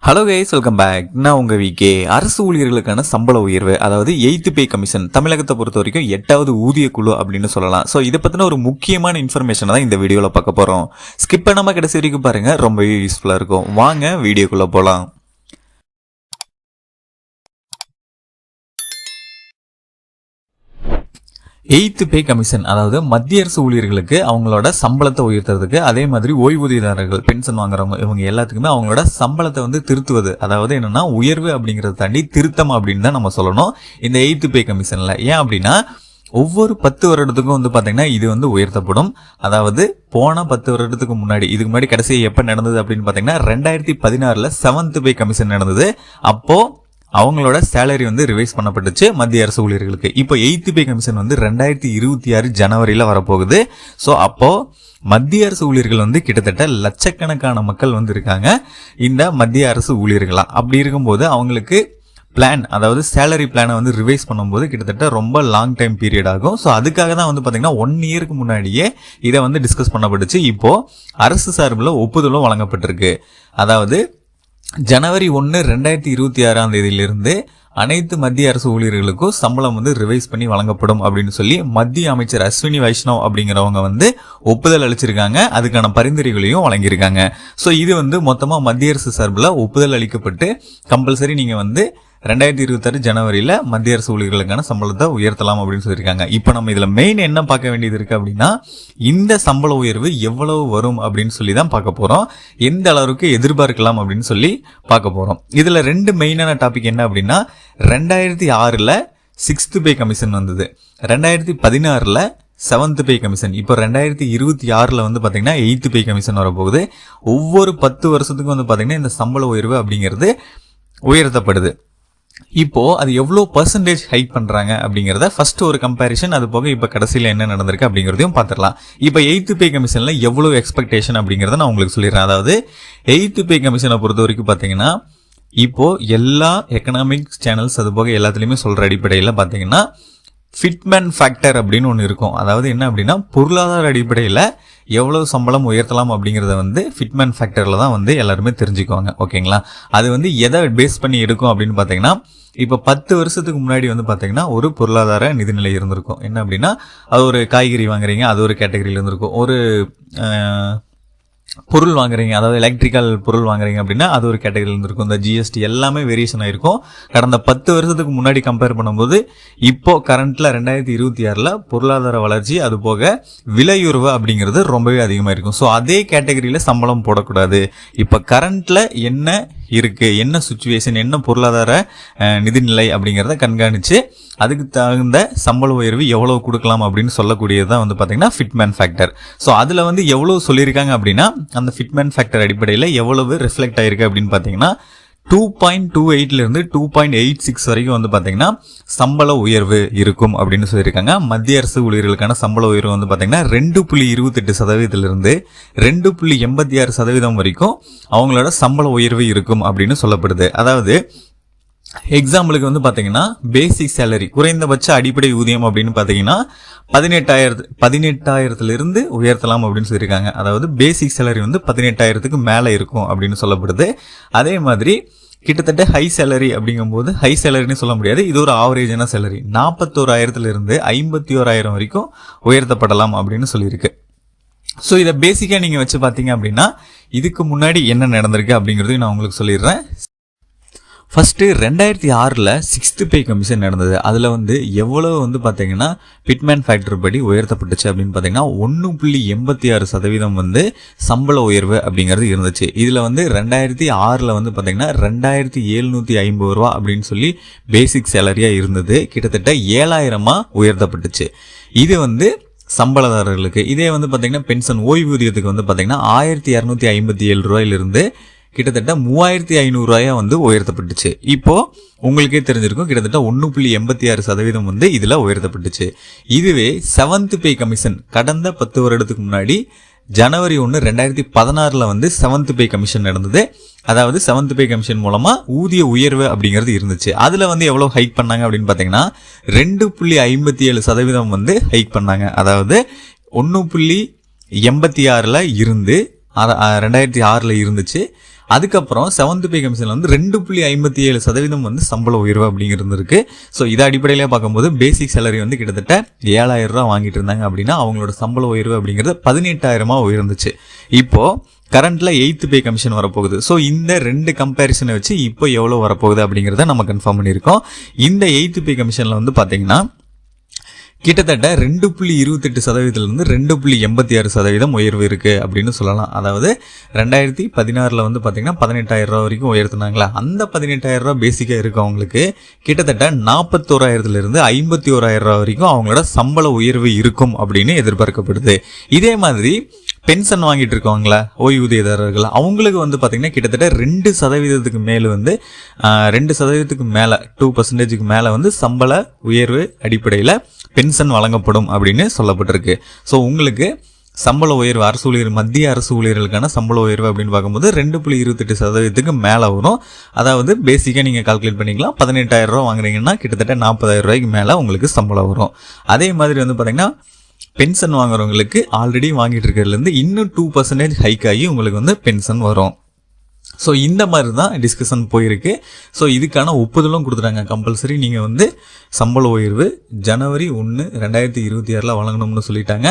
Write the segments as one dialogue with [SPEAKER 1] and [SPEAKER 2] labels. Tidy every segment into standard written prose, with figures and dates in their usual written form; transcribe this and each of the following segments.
[SPEAKER 1] Hello guys, welcome back. நான் உங்க VK. அரசு ஊழியர்களுக்கான சம்பள உயர்வு, அதாவது 8th பே கமிஷன், தமிழகத்தை பொறுத்த வரைக்கும் 8வது ஊதிய குழு அப்படின்னு சொல்லலாம். ஸோ இதை பத்தின ஒரு முக்கியமான இன்ஃபர்மேஷனை தான் இந்த வீடியோவில் பார்க்க போறோம். ஸ்கிப் பண்ணாம கடைசி வரைக்கும் பாருங்க, ரொம்பவே யூஸ்ஃபுல்லா இருக்கும். வாங்க வீடியோக்குள்ள போலாம். 8th பே கமிஷன், அதாவது மத்திய அரசு ஊழியர்களுக்கு அவங்களோட சம்பளத்தை உயர்த்துறதுக்கு, அதே மாதிரி ஓய்வூதியதாரர்கள், பென்ஷன் வாங்குறவங்க, இவங்க எல்லாத்துக்குமே அவங்களோட சம்பளத்தை திருத்துவது, அதாவது என்னன்னா உயர்வு அப்படிங்கறத தாண்டி திருத்தம் அப்படின்னு தான் நம்ம சொல்லணும் இந்த 8th பே கமிஷன்ல. ஏன் அப்படின்னா ஒவ்வொரு 10 வருடத்துக்கும் பாத்தீங்கன்னா இது உயர்த்தப்படும். அதாவது போன 10 வருடத்துக்கு முன்னாடி, இதுக்கு முன்னாடி கடைசி எப்ப நடந்தது அப்படின்னு பாத்தீங்கன்னா 2016ல 7th பே கமிஷன் நடந்தது. அப்போ அவங்களோட சேலரி ரிவைஸ் பண்ணப்பட்டுச்சு மத்திய அரசு ஊழியர்களுக்கு. இப்போ 8th பே கமிஷன் 2026 ஜனவரியில வரப்போகுது. ஸோ அப்போ மத்திய அரசு ஊழியர்கள் கிட்டத்தட்ட லட்சக்கணக்கான மக்கள் இருக்காங்க இந்த மத்திய அரசு ஊழியர்களா. அப்படி இருக்கும்போது அவங்களுக்கு பிளான், அதாவது சேலரி பிளானை ரிவைஸ் பண்ணும்போது கிட்டத்தட்ட ரொம்ப லாங் டைம் பீரியட் ஆகும். ஸோ அதுக்காக தான் பாத்தீங்கன்னா 1 இயருக்கு முன்னாடியே இதை டிஸ்கஸ் பண்ணப்பட்டுச்சு. இப்போ அரசு சார்பில் ஒப்புதலும் வழங்கப்பட்டிருக்கு. அதாவது ஜனவரி 1, 2026 அனைத்து மத்திய அரசு ஊழியர்களுக்கும் சம்பளம் ரிவைஸ் பண்ணி வழங்கப்படும் அப்படின்னு சொல்லி மத்திய அமைச்சர் அஸ்வினி வைஷ்ணவ் அப்படிங்கிறவங்க ஒப்புதல் அளிச்சிருக்காங்க. அதுக்கான பரிந்துரைகளையும் வழங்கியிருக்காங்க. ஸோ இது மொத்தமா மத்திய அரசு சார்பில் ஒப்புதல் அளிக்கப்பட்டு கம்பல்சரி நீங்க 2026 ஜனவரியில மத்திய அரசு ஊழியர்களுக்கான சம்பளத்தை உயர்த்தலாம் அப்படின்னு சொல்லியிருக்காங்க. இப்போ நம்ம இதுல மெயின் என்ன பார்க்க வேண்டியது இருக்கு அப்படின்னா, இந்த சம்பள உயர்வு எவ்வளவு வரும் அப்படின்னு சொல்லி தான் பார்க்க போறோம். எந்த அளவுக்கு எதிர்பார்க்கலாம் அப்படின்னு சொல்லி பார்க்க போறோம். இதுல 2 மெயினான டாபிக் என்ன அப்படின்னா, 2006ல 6th பே கமிஷன் வந்தது, 2016ல 7th பே கமிஷன், இப்போ 2026ல பாத்தீங்கன்னா 8th பே கமிஷன் வரப்போகுது. ஒவ்வொரு 10 வருஷத்துக்கும் பாத்தீங்கன்னா இந்த சம்பள உயர்வு அப்படிங்கிறது உயர்த்தப்படுது. இப்போ அது எவ்வளவு பர்சன்டேஜ் ஹைக் பண்றாங்க அப்படிங்கறத ஃபர்ஸ்ட் ஒரு கம்பேரிசன், அது போக இப்ப கடைசியில என்ன நடந்திருக்கு அப்படிங்கறதையும் பாத்துடலாம். இப்ப 8th பே கமிஷன்ல எவ்வளவு எக்ஸ்பெக்டேஷன் அப்படிங்கறத நான் உங்களுக்கு சொல்லிடுறேன். அதாவது 8th பே கமிஷனை பொறுத்த வரைக்கும் பாத்தீங்கன்னா, இப்போ எல்லா எக்கனாமிக் சேனல்ஸ் அது போக எல்லாத்துலயுமே சொல்ற அடிப்படையில பாத்தீங்கன்னா ஃபிட்மேன் ஃபேக்டர் அப்படின்னு ஒன்று இருக்கும். அதாவது என்ன அப்படின்னா, பொருளாதார அடிப்படையில எவ்வளவு சம்பளம் உயர்த்தலாம் அப்படிங்கறத ஃபிட்மேன் ஃபேக்டர்ல தான் எல்லாருமே தெரிஞ்சுக்குவாங்க. ஓகேங்களா? அது எதை பேஸ் பண்ணி எடுக்கும் அப்படின்னு பாத்தீங்கன்னா, இப்ப 10 வருஷத்துக்கு முன்னாடி பாத்தீங்கன்னா ஒரு பொருளாதார நிதிநிலை இருந்திருக்கும். என்ன அப்படின்னா, அது ஒரு காய்கறி வாங்குறீங்க, அது ஒரு கேட்டகரியில இருந்திருக்கும். ஒரு பொருள் வாங்குறீங்க, அதாவது எலக்ட்ரிக்கல் பொருள் வாங்குறீங்க அப்படின்னா அது ஒரு கேட்டகரியில் இருந்திருக்கும். இந்த ஜிஎஸ்டி எல்லாமே வேரியேஷன் ஆயிருக்கும். கடந்த 10 வருஷத்துக்கு முன்னாடி கம்பேர் பண்ணும்போது இப்போ கரண்ட்ல 2026ல பொருளாதார வளர்ச்சி, அது போக விலையுறவு அப்படிங்கிறது ரொம்பவே அதிகமா இருக்கும். ஸோ அதே கேட்டகரியில சம்பளம் போடக்கூடாது. இப்ப கரண்ட்ல என்ன இருக்கு, என்ன சிச்சுவேஷன், என்ன பொருளாதார நிதிநிலை அப்படிங்கறத கண்காணிச்சு அதுக்கு தகுந்த சம்பள உயர்வு எவ்வளவு கொடுக்கலாம் அப்படின்னு சொல்லக்கூடியதான் பாத்தீங்கன்னா ஃபிட்மேன் ஃபேக்டர். ஸோ அதுல எவ்வளவு சொல்லியிருக்காங்க அப்படின்னா, அந்த ஃபிட்மேன் ஃபேக்டர் அடிப்படையில எவ்வளவு ரிஃப்ளெக்ட் ஆயிருக்கு அப்படின்னு பாத்தீங்கன்னா 2.28ல இருந்து 2.86 வரைக்கும் பாத்தீங்கன்னா சம்பள உயர்வு இருக்கும் அப்படின்னு சொல்லியிருக்காங்க. மத்திய அரசு ஊழியர்களுக்கான சம்பள உயர்வு பாத்தீங்கன்னா 2.28% இருந்து 2.86% வரைக்கும் அவங்களோட சம்பள உயர்வு இருக்கும் அப்படின்னு சொல்லப்படுது. அதாவது எக்ஸாம்பிளுக்கு பாத்தீங்கன்னா பேசிக் சேலரி, குறைந்தபட்ச அடிப்படை ஊதியம் அப்படின்னு பாத்தீங்கன்னா 18,000 இருந்து உயர்த்தலாம் அப்படின்னு சொல்லியிருக்காங்க. அதாவது பேசிக் சேலரி 18,000க்கு மேல இருக்கும் அப்படின்னு சொல்லப்படுது. அதே மாதிரி கிட்டத்தட்ட ஹை சேலரி அப்படிங்கும்போது, ஹை சேலரின்னு சொல்ல முடியாது, இது ஒரு ஆவரேஜான சேலரி, 41,000 இருந்து 51,000 வரைக்கும் உயர்த்தப்படலாம் அப்படின்னு சொல்லியிருக்கு. ஸோ இதை பேசிக்கா நீங்க வச்சு பாத்தீங்க அப்படின்னா இதுக்கு முன்னாடி என்ன நடந்திருக்கு அப்படிங்கறதையும் நான் உங்களுக்கு சொல்லிடுறேன். ஃபர்ஸ்ட் 2006ல 6th பே கமிஷன் நடந்தது. அதுல எவ்வளவு பாத்தீங்கன்னா பிட்மேன் ஃபேக்டர் படி உயர்த்தப்பட்டுச்சு அப்படின்னு பாத்தீங்கன்னா 1.86% சம்பள உயர்வு அப்படிங்கிறது இருந்துச்சு. இதுல 2006ல பாத்தீங்கன்னா 2,750 ரூபா அப்படின்னு சொல்லி பேசிக் சேலரியா இருந்தது. கிட்டத்தட்ட 7,000 உயர்த்தப்பட்டுச்சு. இது சம்பளதாரர்களுக்கு. இதே பாத்தீங்கன்னா பென்ஷன், ஓய்வூதியத்துக்கு பாத்தீங்கன்னா 1,257 ரூபாயிலிருந்து கிட்டத்தட்ட 3,500 ரூபாயா உயர்த்தப்பட்டுச்சு. இப்போ உங்களுக்கே தெரிஞ்சிருக்கும், கிட்டத்தட்ட 1.86% இதுல உயர்த்தப்பட்டுச்சு. இதுவே 7th பே கமிஷன் கடந்த 10 வருடத்துக்கு முன்னாடி ஜனவரி 1, 2016ல 7th பே கமிஷன் நடந்தது. அதாவது 7th பே கமிஷன் மூலமா ஊதிய உயர்வு அப்படிங்கிறது இருந்துச்சு. அதுல எவ்வளவு ஹைக் பண்ணாங்க அப்படின்னு பாத்தீங்கன்னா 2.57% ஹைக் பண்ணாங்க. அதாவது 1.86ல இருந்து 2006ல இருந்துச்சு. அதுக்கப்புறம் 7th பே கமிஷன்ல வந்து 2.57% வந்து சம்பள உயர்வு அப்படிங்கிறது இருக்கு. ஸோ இதை அடிப்படையில பார்க்கும்போது பேசிக் சேலரி வந்து கிட்டத்தட்ட 7,000 ரூபா வாங்கிட்டு இருந்தாங்க அப்படின்னா அவங்களோட சம்பள உயர்வு அப்படிங்கிறது 18,000 உயர்ந்துச்சு. இப்போ கரண்ட்ல 8th பே கமிஷன் வரப்போகுது. ஸோ இந்த 2 கம்பேரிசனை வச்சு இப்போ எவ்வளோ வரப்போகுது அப்படிங்கிறத நம்ம கன்ஃபார்ம் பண்ணியிருக்கோம். இந்த 8th பே கமிஷன்ல வந்து பார்த்தீங்கன்னா கிட்டத்தட்ட 2.28%லிருந்து 2.86% உயர்வு இருக்கு அப்படின்னு சொல்லலாம். அதாவது 2016 வந்து பாத்தீங்கன்னா 18,000 ரூபா வரைக்கும் உயர்த்தினாங்களா, அந்த 18,000 ரூபா பேசிக்கா இருக்கவங்களுக்கு கிட்டத்தட்ட 41,000லிருந்து 51,000 ரூபா வரைக்கும் அவங்களோட சம்பள உயர்வு இருக்கும் அப்படின்னு எதிர்பார்க்கப்படுது. இதே மாதிரி பென்ஷன் வாங்கிட்டு இருக்கவங்களா ஓய்வூதியதாரர்கள் அவங்களுக்கு வந்து பாத்தீங்கன்னா கிட்டத்தட்ட 2% மேல வந்து 2% மேல 2% மேல வந்து சம்பள உயர்வு அடிப்படையில பென்ஷன் வழங்கப்படும் அப்படின்னு சொல்லப்பட்டிருக்கு. ஸோ உங்களுக்கு சம்பள உயர்வு அரசு ஊழியர் மத்திய அரசு ஊழியர்களுக்கான சம்பள உயர்வு அப்படின்னு பார்க்கும்போது 2.28% மேலே வரும். அதாவது பேசிக்காக நீங்கள் கால்குலேட் பண்ணிக்கலாம். 18,000 ரூபா வாங்குறீங்கன்னா கிட்டத்தட்ட 40,000 ரூபாய்க்கு மேலே உங்களுக்கு சம்பளம் வரும். அதே மாதிரி வந்து பார்த்தீங்கன்னா பென்ஷன் வாங்குறவங்களுக்கு ஆல்ரெடி வாங்கிட்டு இருக்கிறதுலேருந்து இன்னும் 2% ஹைக் ஆகி உங்களுக்கு வந்து பென்ஷன் வரும். ஸோ இந்த மாதிரி தான் டிஸ்கஷன் போயிருக்கு. ஸோ இதுக்கான ஒப்புதலும் கொடுத்துட்டாங்க. கம்பல்சரி நீங்கள் வந்து சம்பள உயர்வு ஜனவரி 1, 2026 வழங்கணும்னு சொல்லிட்டாங்க.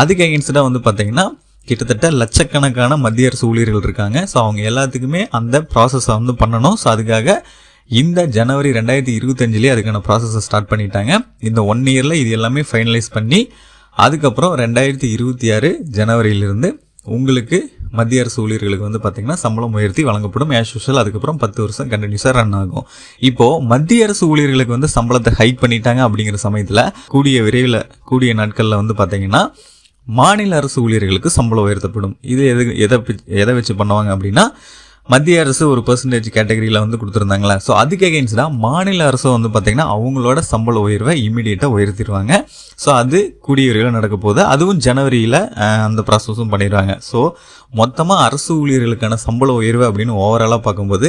[SPEAKER 1] அதுக்கு அகேன்ஸ்டாக வந்து பார்த்தீங்கன்னா கிட்டத்தட்ட லட்சக்கணக்கான மத்திய அரசு ஊழியர்கள் இருக்காங்க. ஸோ அவங்க எல்லாத்துக்குமே அந்த ப்ராசஸை வந்து பண்ணணும். ஸோ அதுக்காக இந்த ஜனவரி 2025 அதுக்கான ப்ராசஸை ஸ்டார்ட் பண்ணிட்டாங்க. இந்த 1 இயரில் இது எல்லாமே ஃபைனலைஸ் பண்ணி அதுக்கப்புறம் 2026 ஜனவரியிலிருந்து உங்களுக்கு மத்திய அரசு ஊழியர்களுக்கு வந்து பார்த்தீங்கன்னா சம்பளம் உயர்த்தி வழங்கப்படும் ஆஸ் யூஷுவல். அதுக்கப்புறம் 10 வருஷம் கண்டினியூஸாக ரன் ஆகும். இப்போ மத்திய அரசு ஊழியர்களுக்கு வந்து சம்பளத்தை ஹைக் பண்ணிட்டாங்க அப்படிங்கிற சமயத்தில் கூடிய நாட்களில் வந்து பார்த்தீங்கன்னா மாநில அரசு ஊழியர்களுக்கு சம்பளம் உயர்த்தப்படும். இது எதை வச்சு பண்ணுவாங்க அப்படின்னா மத்திய அரசு ஒரு பெர்சன்டேஜ் கேட்டகரியில் வந்து கொடுத்துருந்தாங்களா, ஸோ அதுக்கு அகேன்ஸ்டாக மாநில அரசு வந்து பார்த்தீங்கன்னா அவங்களோட சம்பள உயர்வை இமீடியட்டாக உயர்த்திடுவாங்க. ஸோ அது கூடிய விரைவில் நடக்க போகுது. அதுவும் ஜனவரியில் அந்த ப்ராசஸும் பண்ணிடுவாங்க. ஸோ மொத்தமாக அரசு ஊழியர்களுக்கான சம்பள உயர்வு அப்படின்னு ஓவராலாக பார்க்கும்போது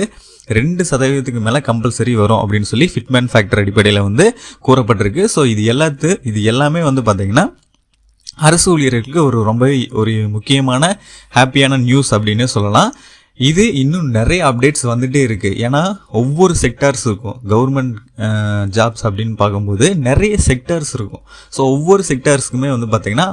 [SPEAKER 1] 2% மேலே கம்பல்சரி வரும் அப்படின்னு சொல்லி ஃபிட்மேன் ஃபேக்டர் அடிப்படையில் வந்து கூறப்பட்டிருக்கு. ஸோ இது எல்லாமே வந்து பார்த்தீங்கன்னா அரசு ஊழியர்களுக்கு ஒரு முக்கியமான ஹாப்பியான நியூஸ் அப்படின்னு சொல்லலாம். இது இன்னும் நிறைய அப்டேட்ஸ் வந்துட்டே இருக்கு. ஏன்னா ஒவ்வொரு செக்டார்ஸ் இருக்கும். கவர்மெண்ட் ஜாப்ஸ் அப்படின்னு பார்க்கும்போது நிறைய செக்டார்ஸ் இருக்கும். ஸோ ஒவ்வொரு செக்டார்ஸுக்குமே வந்து பார்த்தீங்கன்னா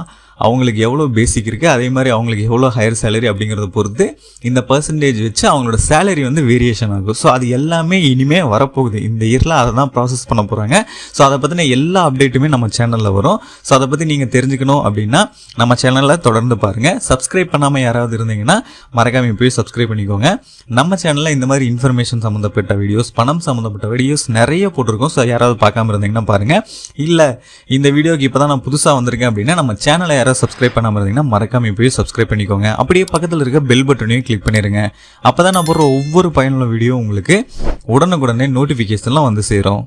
[SPEAKER 1] அவங்களுக்கு எவ்வளோ பேசிக் இருக்குது, அதே மாதிரி அவங்களுக்கு எவ்வளோ ஹையர் சேலரி அப்படிங்கிறத பொறுத்து இந்த பர்சன்டேஜ் வச்சு அவங்களோட சேலரி வந்து வேரியேஷன் ஆகும். ஸோ அது எல்லாமே இனிமேல் வரப்போகுது. இந்த இயரில் அதை தான் ப்ராசஸ் பண்ண போகிறாங்க. ஸோ அதை பற்றின எல்லா அப்டேட்டுமே நம்ம சேனலில் வரும். ஸோ அதை பற்றி நீங்கள் தெரிஞ்சுக்கணும் அப்படின்னா நம்ம சேனலில் தொடர்ந்து பாருங்கள். சப்ஸ்கிரைப் பண்ணாமல் யாராவது இருந்தீங்கன்னா மறக்காமல் போய் சப்ஸ்கிரைப் பண்ணிக்கோங்க. நம்ம சேனலில் இந்த மாதிரி இன்ஃபர்மேஷன் சம்மந்தப்பட்ட வீடியோஸ், பணம் சம்மந்தப்பட்ட வீடியோஸ் நிறைய போட்டிருக்கோம். ஸோ யாராவது பார்க்காம இருந்தீங்கன்னா பாருங்கள். இல்லை இந்த வீடியோக்கு இப்போ தான் நான் புதுசாக வந்திருக்கேன் அப்படின்னா நம்ம சேனலை யாராவது சப்ஸ்கிரைப் பண்ணாமல் இருந்தீங்கன்னா மறக்காம போய் சப்ஸ்கிரைப் பண்ணிக்கோங்க. அப்படியே பக்கத்தில் இருக்க பெல் பட்டனையும் கிளிக் பண்ணிடுங்க. அப்போ தான் நான் போடுற ஒவ்வொரு பயனுள்ள வீடியோ உங்களுக்கு உடனுக்குடனே நோட்டிஃபிகேஷன்லாம் வந்து சேரும்.